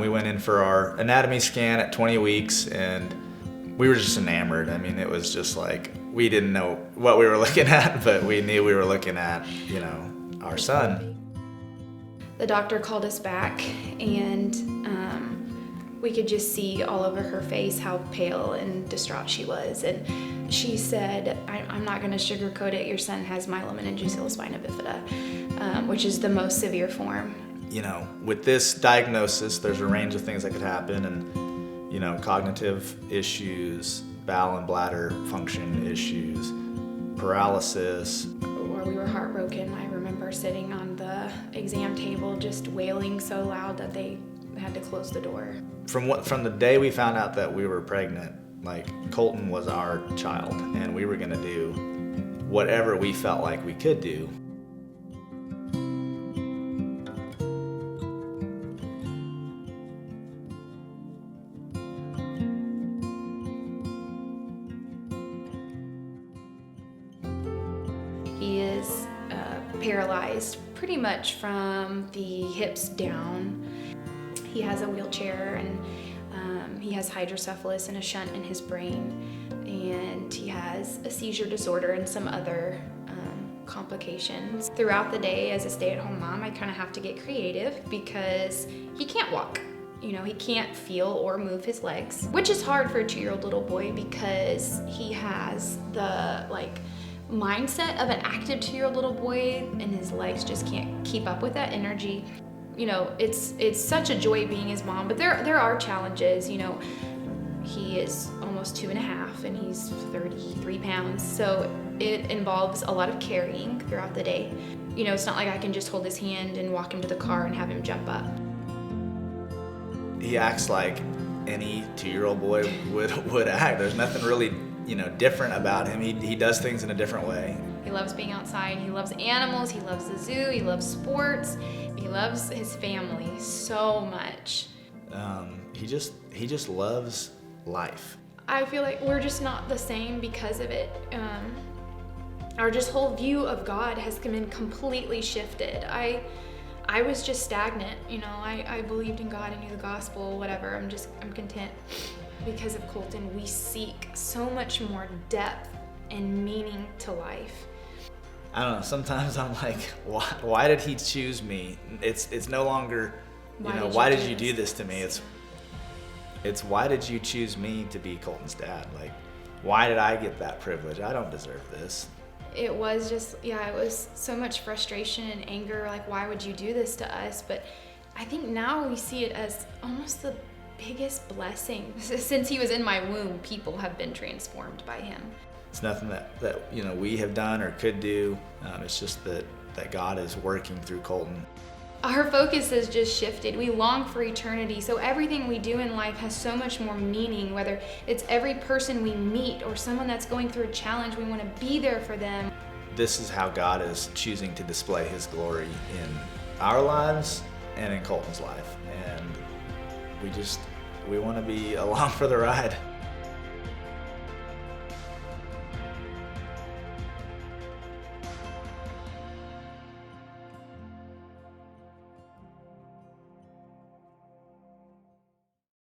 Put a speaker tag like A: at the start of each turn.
A: We went in for our anatomy scan at 20 weeks, and we were just enamored. I mean, it was just like, we didn't know what we were looking at, but we knew we were looking at, our son.
B: The doctor called us back, and we could just see all over her face how pale and distraught she was. And she said, I'm not going to sugarcoat it, your son has myelomeningocele spina bifida, which is the most severe form.
A: With this diagnosis, there's a range of things that could happen, and cognitive issues, bowel and bladder function issues, paralysis.
B: We were heartbroken. I remember sitting on the exam table just wailing so loud that they had to close the door.
A: From the day we found out that we were pregnant, Colton was our child, and we were going to do whatever we felt like we could do.
B: He is paralyzed pretty much from the hips down. He has a wheelchair, and he has hydrocephalus and a shunt in his brain, and he has a seizure disorder and some other complications. Throughout the day, as a stay-at-home mom, I kind of have to get creative because he can't walk. He can't feel or move his legs, which is hard for a 2-year-old little boy because he has the mindset of an active 2-year-old little boy, and his legs just can't keep up with that energy. It's such a joy being his mom, but there are challenges. He is almost 2.5 and he's 33 pounds, so it involves a lot of carrying throughout the day. It's not like I can just hold his hand and walk him to the car and have him jump up.
A: He acts like any 2-year-old boy would act. There's nothing really different about him. He does things in a different way.
B: He loves being outside. He loves animals. He loves the zoo. He loves sports. He loves his family so much.
A: He just loves life.
B: I feel like we're just not the same because of it. Our just whole view of God has been completely shifted. I was just stagnant. I believed in God. I knew the gospel, whatever. I'm content. Because of Colton, we seek so much more depth and meaning to life.
A: I don't know, sometimes I'm like, why did he choose me? It's no longer, why did you do this to me? It's why did you choose me to be Colton's dad? Why did I get that privilege? I don't deserve this.
B: It was just, it was so much frustration and anger, why would you do this to us? But I think now we see it as almost the biggest blessing. Since he was in my womb, people have been transformed by him.
A: It's nothing that we have done or could do. It's just that God is working through Colton.
B: Our focus has just shifted. We long for eternity, so everything we do in life has so much more meaning, whether it's every person we meet or someone that's going through a challenge, we want to be there for them.
A: This is how God is choosing to display his glory in our lives and in Colton's life. And we want to be along for the ride.